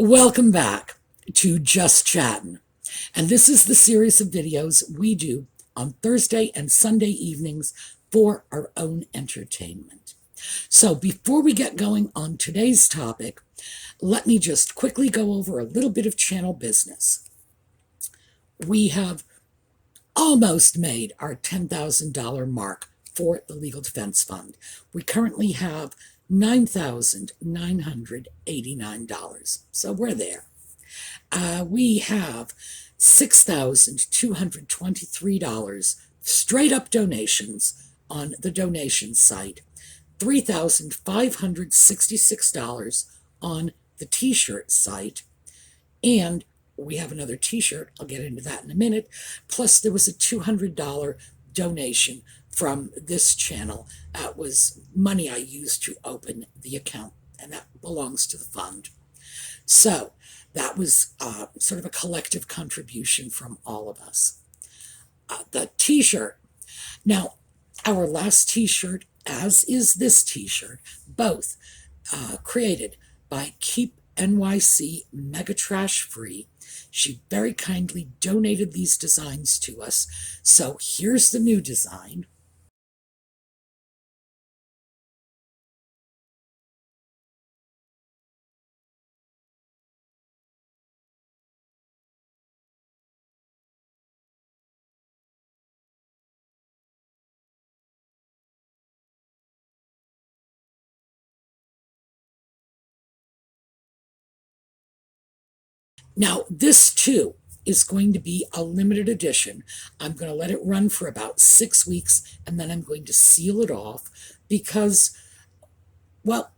Welcome back to Just Chattin'. And this is the series of videos we do on Thursday and Sunday evenings for our own entertainment. So before we get going on today's topic, let me just quickly go over a little bit of channel business. We have almost made our $10,000 mark for the Legal Defense Fund. We currently have $9,989. So we're there. We have $6,223 straight up donations on the donation site, $3,566 on the t-shirt site, and we have another t-shirt, I'll get into that in a minute, plus there was a $200 donation from this channel. That was money I used to open the account, and that belongs to the fund. So that was sort of a collective contribution from all of us. The t-shirt. Now, our last t-shirt, as is this t-shirt, both created by Keep NYC Mega Trash Free. She very kindly donated these designs to us. So here's the new design. Now, this too is going to be a limited edition. I'm going to let it run for about 6 weeks, and then I'm going to seal it off because, well,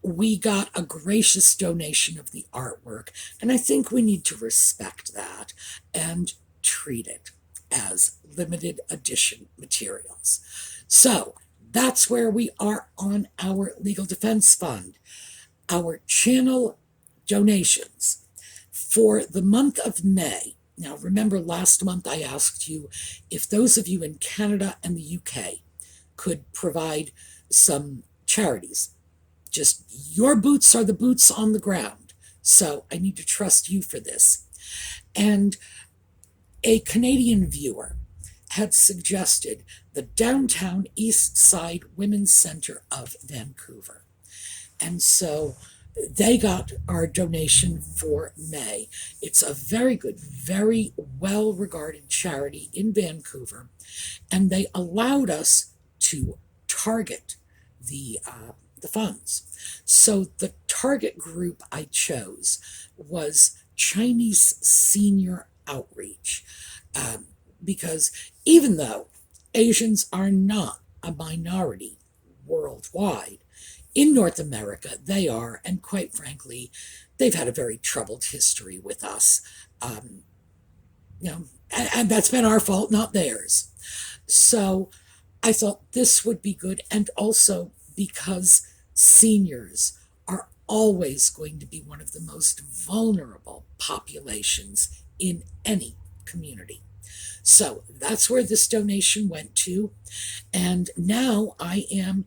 we got a gracious donation of the artwork, and I think we need to respect that and treat it as limited edition materials. So that's where we are on our Legal Defense Fund. Our channel donations for the month of May. Now, remember last month I asked you if those of you in Canada and the UK could provide some charities. Just your boots are the boots on the ground. So I need to trust you for this. And a Canadian viewer had suggested the Downtown East Side Women's Center of Vancouver. And so they got our donation for May. It's a very good, very well-regarded charity in Vancouver, and they allowed us to target the funds. So the target group I chose was Chinese senior outreach, because even though Asians are not a minority worldwide, in North America, they are, and quite frankly, they've had a very troubled history with us. And that's been our fault, not theirs. So I thought this would be good, and also because seniors are always going to be one of the most vulnerable populations in any community. So that's where this donation went to, and now I am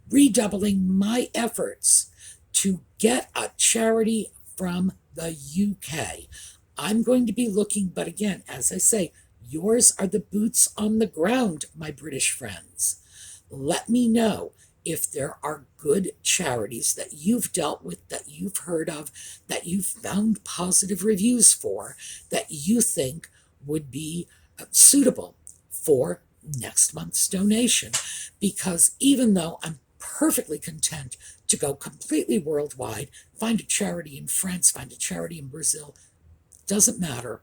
redoubling my efforts to get a charity from the UK. I'm going to be looking, but again, as I say, yours are the boots on the ground, my British friends. Let me know if there are good charities that you've dealt with, that you've heard of, that you've found positive reviews for, that you think would be suitable for next month's donation. Because even though I'm perfectly content to go completely worldwide, find a charity in France, find a charity in Brazil, doesn't matter.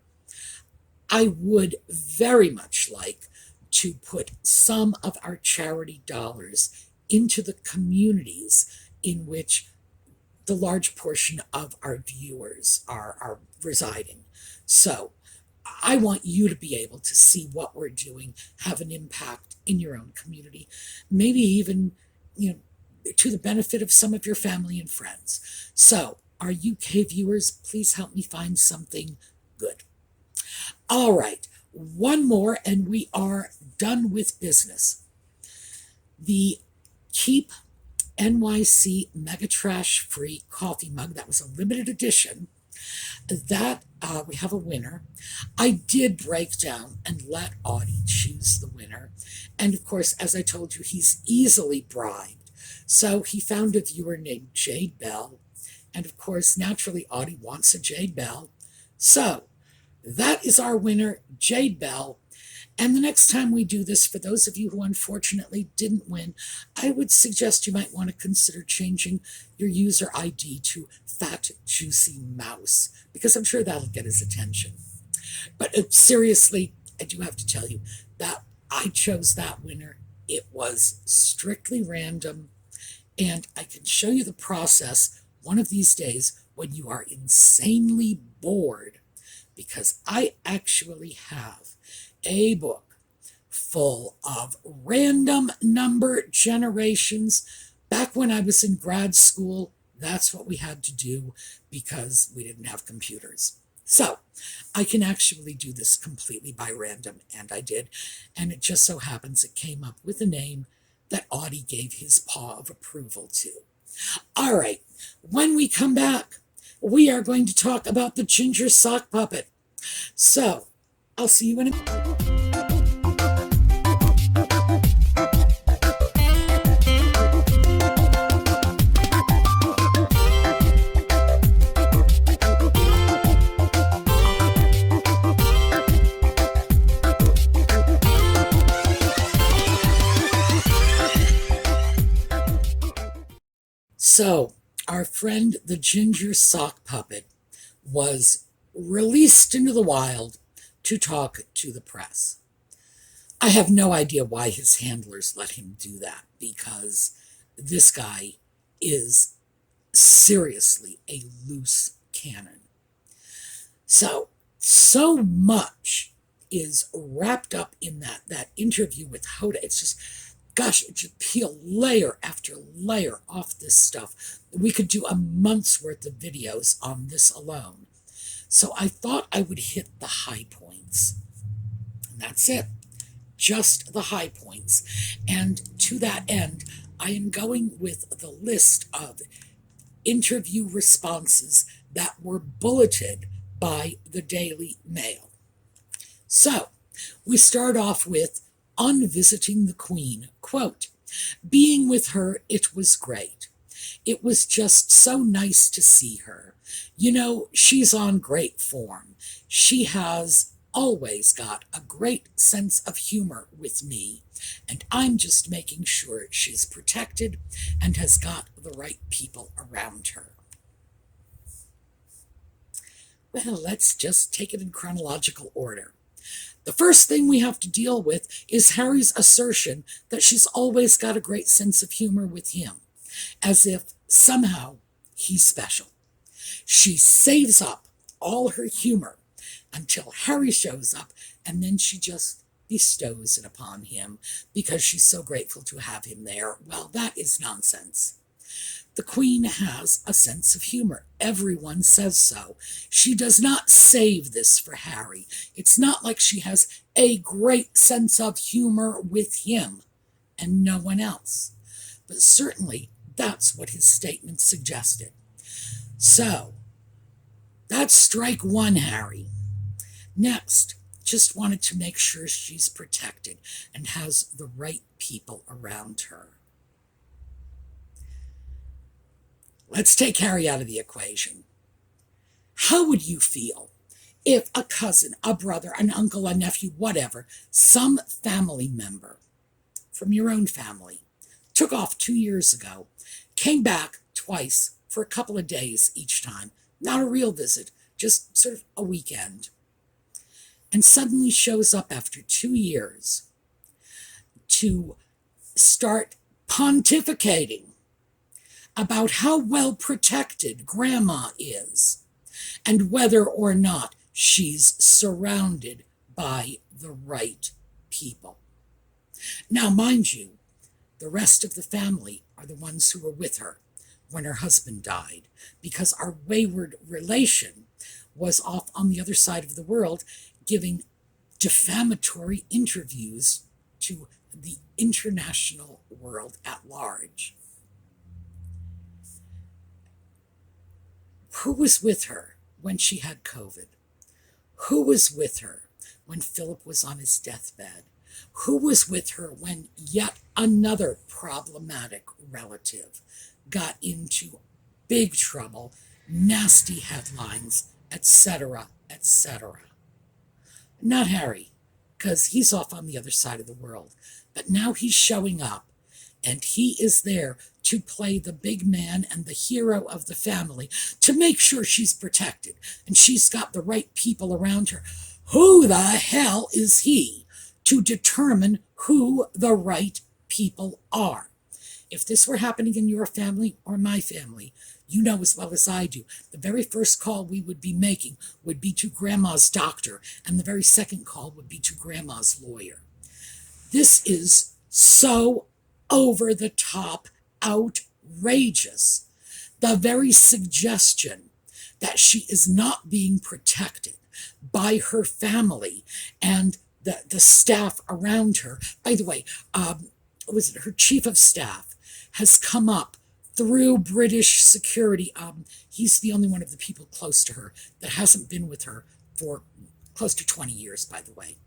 I would very much like to put some of our charity dollars into the communities in which the large portion of our viewers are residing. So I want you to be able to see what we're doing, have an impact in your own community, maybe even to the benefit of some of your family and friends. So, our UK viewers, please help me find something good. All right, one more and we are done with business. The Keep NYC Mega Trash Free coffee mug, that was a limited edition, That we have a winner. I did break down and let Audie choose the winner. And of course, as I told you, he's easily bribed. So he found a viewer named Jade Bell. And of course, naturally, Audie wants a Jade Bell. So that is our winner, Jade Bell. And the next time we do this, for those of you who unfortunately didn't win, I would suggest you might want to consider changing your user ID to Fat Juicy Mouse, because I'm sure that'll get his attention. But seriously, I do have to tell you that I chose that winner. It was strictly random, and I can show you the process one of these days when you are insanely bored, because I actually have a book full of random number generations. Back when I was in grad school, that's what we had to do because we didn't have computers. So I can actually do this completely by random, and I did. And it just so happens it came up with a name that Audie gave his paw of approval to. All right, when we come back, we are going to talk about the ginger sock puppet. So I'll see you in a minute. So, our friend the ginger sock puppet was released into the wild to talk to the press. I have no idea why his handlers let him do that, because this guy is seriously a loose cannon. So much is wrapped up in that interview with Hoda. It's just, gosh, it should peel layer after layer off this stuff. We could do a month's worth of videos on this alone. So I thought I would hit the high points. And that's it. Just the high points. And to that end, I am going with the list of interview responses that were bulleted by the Daily Mail. So we start off with Unvisiting the Queen. Quote, "Being with her, it was great. It was just so nice to see her. You know, she's on great form. She has always got a great sense of humor with me, and I'm just making sure she's protected and has got the right people around her." Well, let's just take it in chronological order. The first thing we have to deal with is Harry's assertion that she's always got a great sense of humor with him, as if somehow he's special. She saves up all her humor until Harry shows up, and then she just bestows it upon him because she's so grateful to have him there. Well, that is nonsense. The Queen has a sense of humor. Everyone says so. She does not save this for Harry. It's not like she has a great sense of humor with him and no one else. But certainly that's what his statement suggested. So that's strike one, Harry. Next, just wanted to make sure she's protected and has the right people around her. Let's take Harry out of the equation. How would you feel if a cousin, a brother, an uncle, a nephew, whatever, some family member from your own family took off 2 years ago, came back twice for a couple of days each time, not a real visit, just sort of a weekend, and suddenly shows up after 2 years to start pontificating about how well protected Grandma is and whether or not she's surrounded by the right people. Now, mind you, the rest of the family are the ones who were with her when her husband died, because our wayward relation was off on the other side of the world giving defamatory interviews to the international world at large. Who was with her when she had COVID? Who was with her when Philip was on his deathbed? Who was with her when yet another problematic relative got into big trouble, nasty headlines, etc., etc.? Not Harry, because he's off on the other side of the world. But now he's showing up, and he is there to play the big man and the hero of the family to make sure she's protected and she's got the right people around her. Who the hell is he to determine who the right people are? If this were happening in your family or my family, you know as well as I do, the very first call we would be making would be to Grandma's doctor, and the very second call would be to Grandma's lawyer. This is so over the top outrageous. The very suggestion that she is not being protected by her family and the staff around her. By the way, was it her chief of staff has come up through British security. He's the only one of the people close to her that hasn't been with her for close to 20 years, by the way.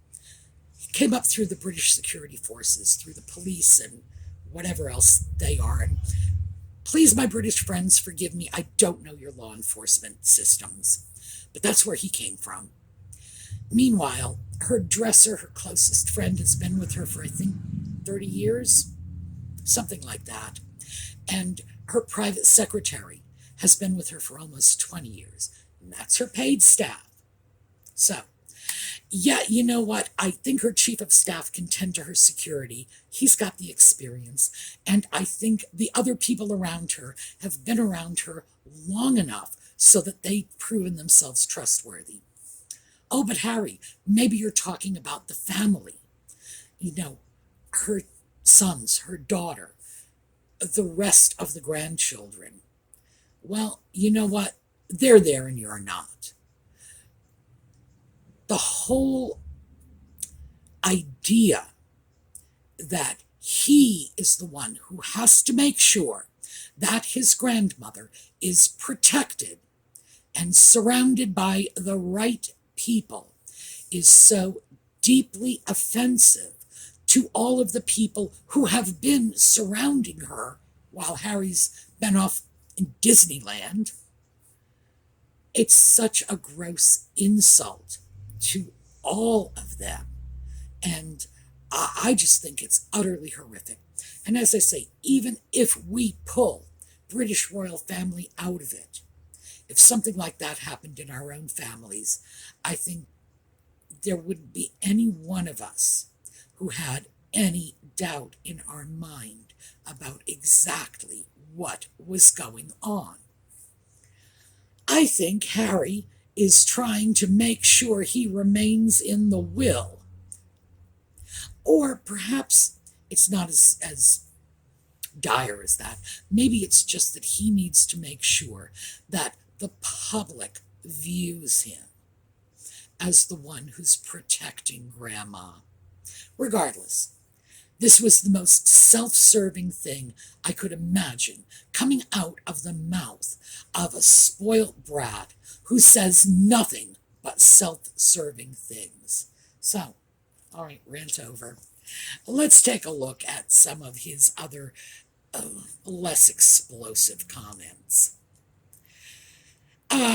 He came up through the British security forces, through the police and whatever else they are. And please, my British friends, forgive me. I don't know your law enforcement systems, but that's where he came from. Meanwhile, her dresser, her closest friend, has been with her for, I think, 30 years, something like that. And her private secretary has been with her for almost 20 years. And that's her paid staff. So, yeah, you know what? I think her chief of staff can tend to her security. He's got the experience. And I think the other people around her have been around her long enough so that they've proven themselves trustworthy. Oh, but Harry, maybe you're talking about the family. You know, her sons, her daughter, the rest of the grandchildren. Well, you know what? They're there and you're not. The whole idea that he is the one who has to make sure that his grandmother is protected and surrounded by the right people is so deeply offensive to all of the people who have been surrounding her while Harry's been off in Disneyland. It's such a gross insult to all of them. And I just think it's utterly horrific. And as I say, even if we pull British royal family out of it, if something like that happened in our own families, I think there wouldn't be any one of us who had any doubt in our mind about exactly what was going on. I think Harry is trying to make sure he remains in the will. Or perhaps it's not as dire as that. Maybe it's just that he needs to make sure that the public views him as the one who's protecting Grandma. Regardless, this was the most self-serving thing I could imagine coming out of the mouth of a spoilt brat who says nothing but self-serving things. So, all right, rant over. Let's take a look at some of his other less explosive comments.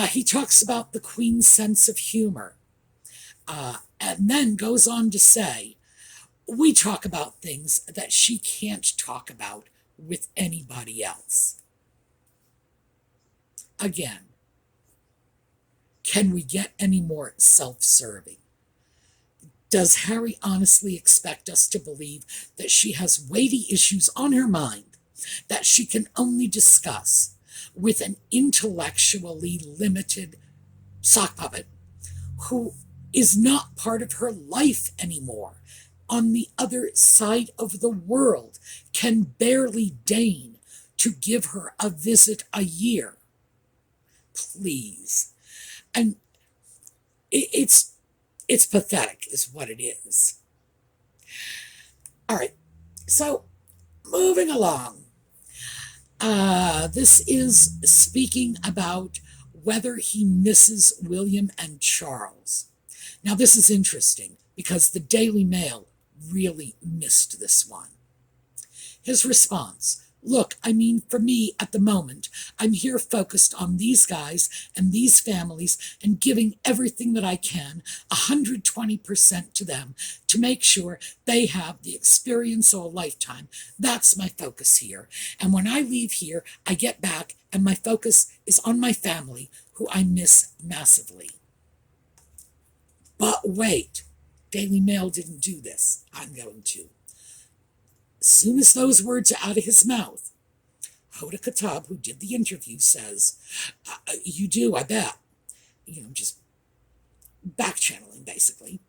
He talks about the Queen's sense of humor, and then goes on to say, we talk about things that she can't talk about with anybody else. Again, can we get any more self-serving? Does Harry honestly expect us to believe that she has weighty issues on her mind that she can only discuss with an intellectually limited sock puppet who is not part of her life anymore, on the other side of the world, can barely deign to give her a visit a year? Please. And it's pathetic is what it is. All right, so moving along. This is speaking about whether he misses William and Charles. Now, this is interesting because the Daily Mail really missed this one. His response: look, I mean, for me at the moment, I'm here focused on these guys and these families and giving everything that I can, 120% to them, to make sure they have the experience of a lifetime. That's my focus here. And when I leave here, I get back and my focus is on my family, who I miss massively. But wait, Daily Mail didn't do this. I'm going to. As soon as those words are out of his mouth, Hoda Khattab, who did the interview, says, you do, I bet. Just back-channeling, basically.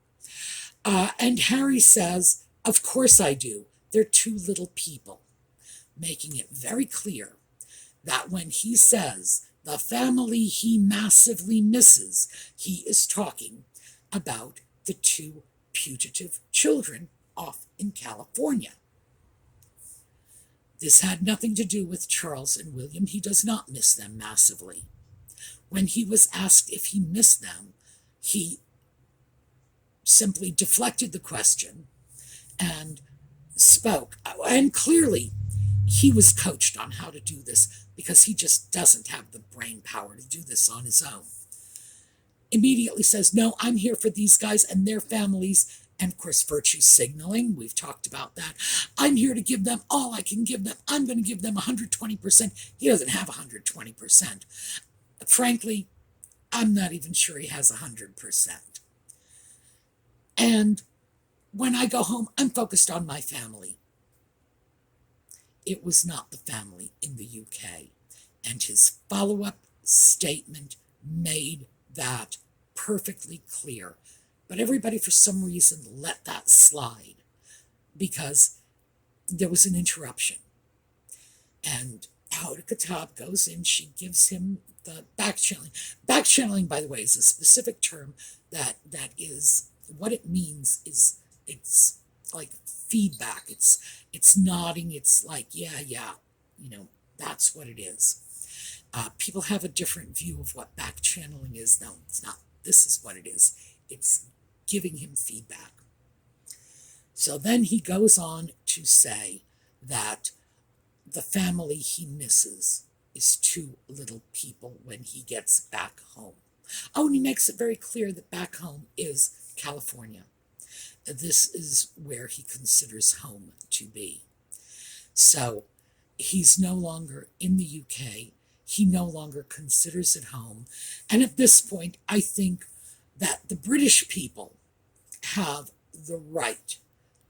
And Harry says, of course I do. They're two little people, making it very clear that when he says the family he massively misses, he is talking about the two putative children off in California. This had nothing to do with Charles and William. He does not miss them massively. When he was asked if he missed them, he simply deflected the question and spoke. And clearly, he was coached on how to do this because he just doesn't have the brain power to do this on his own. Immediately says, no, I'm here for these guys and their families. And of course, virtue signaling, we've talked about that. I'm here to give them all I can give them. I'm going to give them 120%. He doesn't have 120%. Frankly, I'm not even sure he has 100%. And when I go home, I'm focused on my family. It was not the family in the UK. And his follow-up statement made that perfectly clear. But everybody, for some reason, let that slide because there was an interruption. And Hoda Khattab goes in, she gives him the back-channeling. Back-channeling, by the way, is a specific term that is, what it means is it's like feedback. It's nodding. It's like, yeah, that's what it is. People have a different view of what back-channeling is. No, it's not. This is what it is. It's giving him feedback. So then he goes on to say that the family he misses is two little people when he gets back home. Oh, and he makes it very clear that back home is California. This is where he considers home to be. So he's no longer in the UK. He no longer considers it home. And at this point, I think that the British people have the right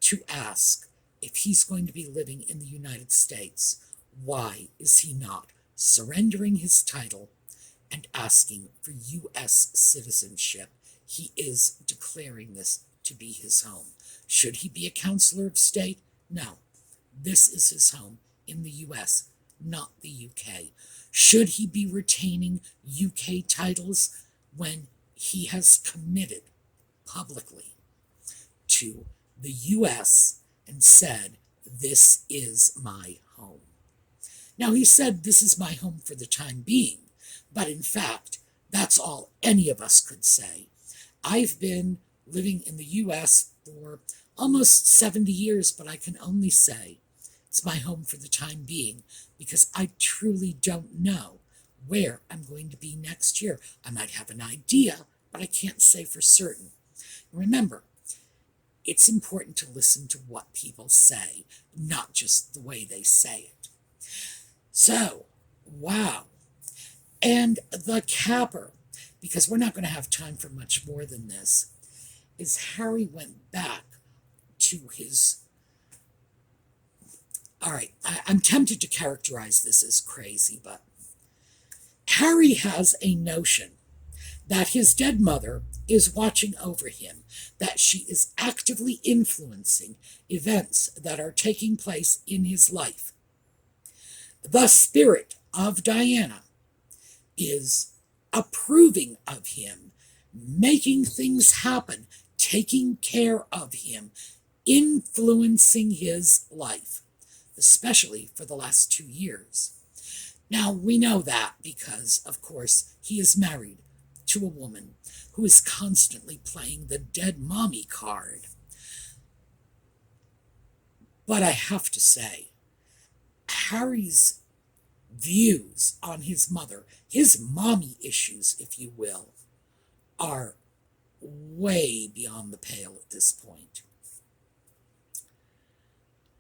to ask if he's going to be living in the United States, why is he not surrendering his title and asking for U.S. citizenship? He is declaring this to be his home. Should he be a counselor of state? No. This is his home in the U.S., not the U.K. Should he be retaining UK titles when he has committed publicly to the U.S. and said, this is my home? Now, he said, this is my home for the time being, but in fact, that's all any of us could say. I've been living in the U.S. for almost 70 years, but I can only say it's my home for the time being because I truly don't know where I'm going to be next year. I might have an idea, but I can't say for certain. Remember, it's important to listen to what people say, not just the way they say it. So, wow. And the capper, because we're not going to have time for much more than this, is Harry went back to his... All right, I'm tempted to characterize this as crazy, but Harry has a notion that his dead mother is watching over him, that she is actively influencing events that are taking place in his life. The spirit of Diana is approving of him, making things happen, taking care of him, influencing his life, especially for the last 2 years. Now, we know that because, of course, he is married to a woman who is constantly playing the dead mommy card. But I have to say, Harry's views on his mother, his mommy issues, if you will, are way beyond the pale at this point.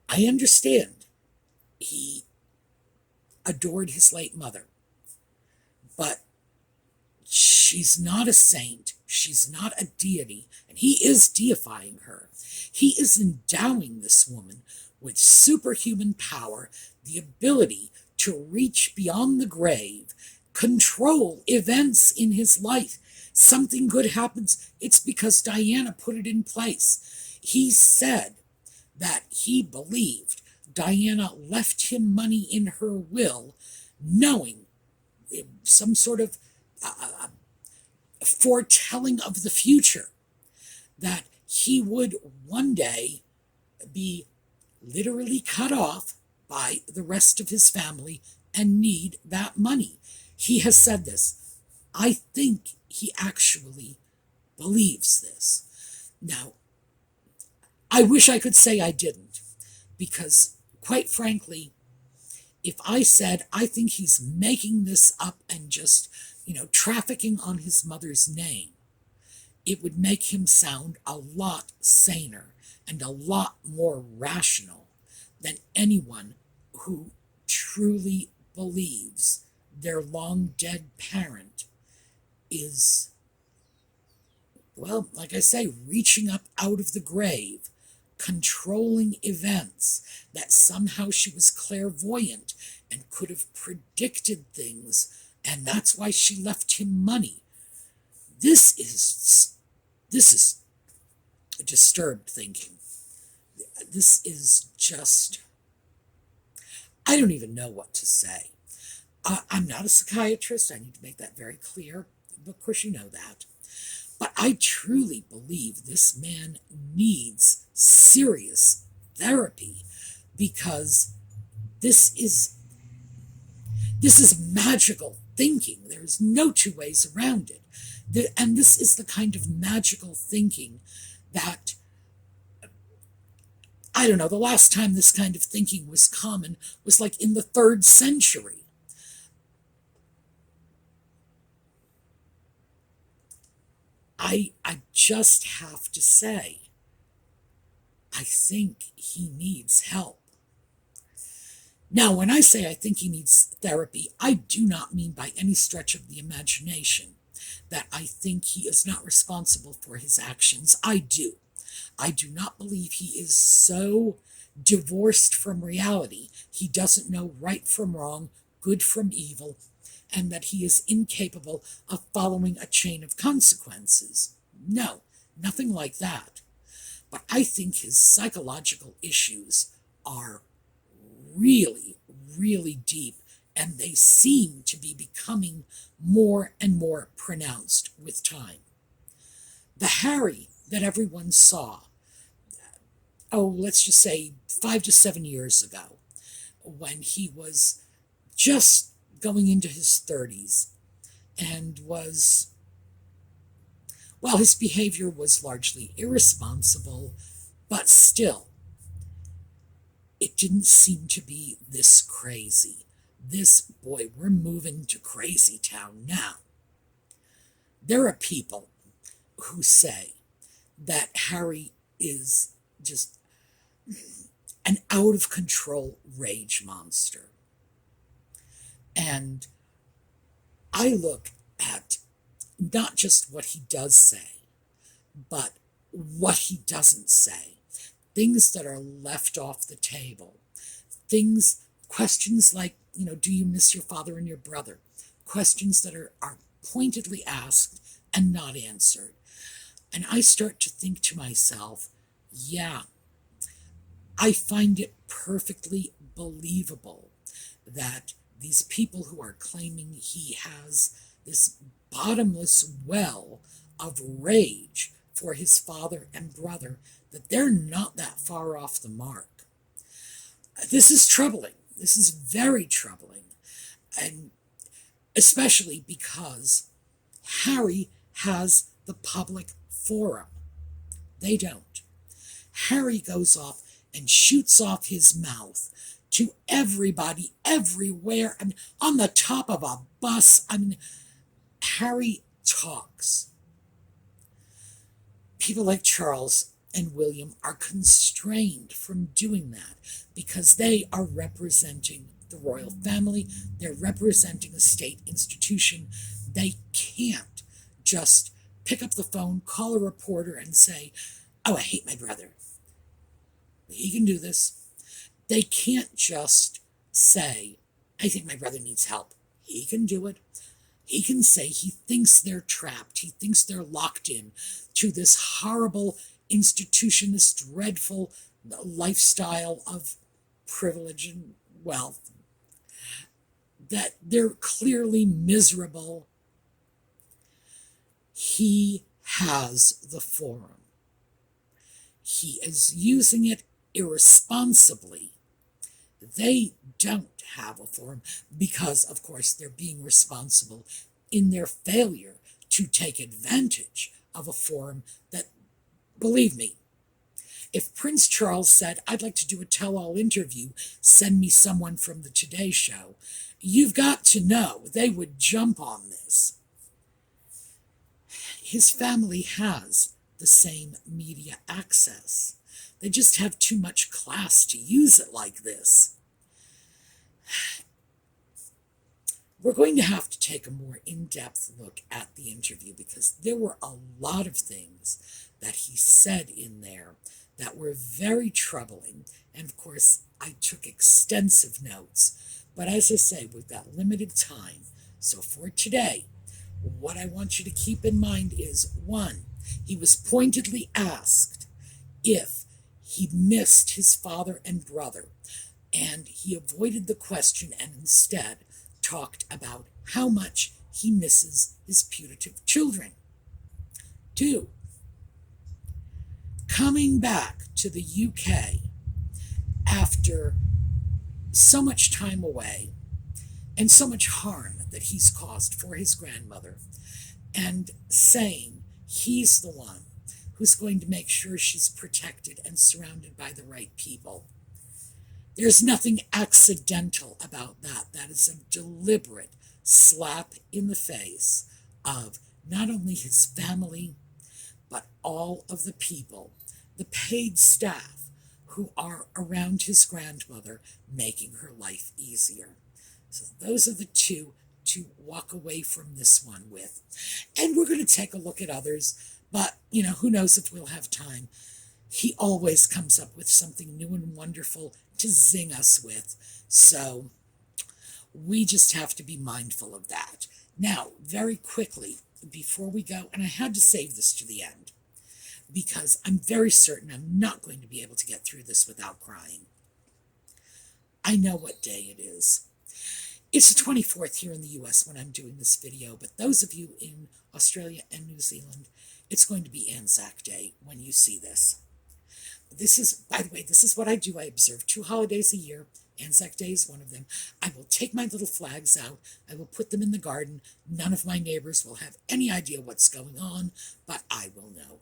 I understand he adored his late mother, but she's not a saint, she's not a deity, and he is deifying her. He is endowing this woman with superhuman power, the ability to reach beyond the grave, control events in his life. Something good happens, it's because Diana put it in place. He said that he believed Diana left him money in her will, knowing some sort of foretelling of the future, that he would one day be literally cut off by the rest of his family and need that money. He has said this. I think he actually believes this. Now, I wish I could say I didn't, because quite frankly, if I said I think he's making this up and just, trafficking on his mother's name, it would make him sound a lot saner and a lot more rational than anyone who truly believes their long dead parent is, well, like I say, reaching up out of the grave, controlling events, that somehow she was clairvoyant and could have predicted things, and that's why she left him money. This is disturbed thinking. This is just, I don't even know what to say. I'm not a psychiatrist. I need to make that very clear. Of course, you know that. But I truly believe this man needs serious therapy, because this is magical thinking. There's no two ways around it. And this is the kind of magical thinking that, I don't know, the last time this kind of thinking was common was like in the 3rd century. I just have to say, I think he needs help. Now, when I say I think he needs therapy, I do not mean by any stretch of the imagination that I think he is not responsible for his actions. I do. I do not believe he is so divorced from reality he doesn't know right from wrong, good from evil, and that he is incapable of following a chain of consequences. No, nothing like that. But I think his psychological issues are really, really deep, and they seem to be becoming more and more pronounced with time. The Harry that everyone saw, let's just say 5 to 7 years ago, when he was just going into his 30s and was, well, his behavior was largely irresponsible, but still, it didn't seem to be this crazy. This, boy, we're moving to crazy town now. There are people who say that Harry is just an out-of-control rage monster. And I look at not just what he does say, but what he doesn't say. Things that are left off the table. Questions like, do you miss your father and your brother? Questions that are pointedly asked and not answered. And I start to think to myself, yeah, I find it perfectly believable that these people who are claiming he has this bottomless well of rage for his father and brother, that they're not that far off the mark. This is troubling. This is very troubling. And especially because Harry has the public forum. They don't. Harry goes off and shoots off his mouth to everybody, everywhere, and on the top of a bus. I mean, Harry talks. People like Charles and William are constrained from doing that because they are representing the royal family. They're representing a state institution. They can't just pick up the phone, call a reporter, and say, oh, I hate my brother. He can do this. They can't just say, I think my brother needs help. He can do it. He can say he thinks they're trapped. He thinks they're locked in to this horrible institution, this dreadful lifestyle of privilege and wealth, that they're clearly miserable. He has the forum. He is using it irresponsibly. They don't have a forum because, of course, they're being responsible in their failure to take advantage of a forum that, believe me, if Prince Charles said, I'd like to do a tell-all interview, send me someone from the Today Show, you've got to know they would jump on this. His family has the same media access. They just have too much class to use it like this. We're going to have to take a more in-depth look at the interview because there were a lot of things that he said in there that were very troubling. And of course, I took extensive notes. But as I say, we've got limited time. So for today, what I want you to keep in mind is, one, he was pointedly asked if he missed his father and brother, and he avoided the question and instead talked about how much he misses his putative children. Two, coming back to the UK after so much time away and so much harm that he's caused for his grandmother, and saying he's the one who's going to make sure she's protected and surrounded by the right people. There's nothing accidental about that. That is a deliberate slap in the face of not only his family, but all of the people, the paid staff who are around his grandmother, making her life easier. So those are the two to walk away from this one with. And we're going to take a look at others, but, who knows if we'll have time. He always comes up with something new and wonderful to zing us with. So we just have to be mindful of that. Now, very quickly, before we go, and I had to save this to the end, because I'm very certain I'm not going to be able to get through this without crying. I know what day it is. It's the 24th here in the US when I'm doing this video, but those of you in Australia and New Zealand, it's going to be Anzac Day when you see this. This is, by the way, this is what I do. I observe 2 holidays a year. Anzac Day is one of them. I will take my little flags out. I will put them in the garden. None of my neighbors will have any idea what's going on, but I will know.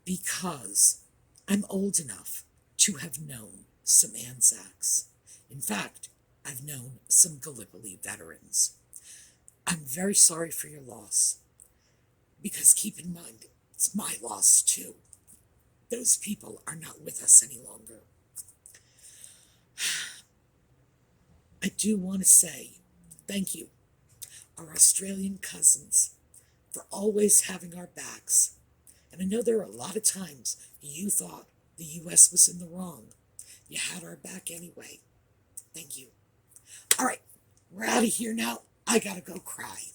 Because I'm old enough to have known some Anzacs. In fact, I've known some Gallipoli veterans. I'm very sorry for your loss, because keep in mind, it's my loss too. Those people are not with us any longer. I do want to say thank you, our Australian cousins, for always having our backs. And I know there are a lot of times you thought the US was in the wrong. You had our back anyway. Thank you. All right, we're out of here now. I gotta go cry.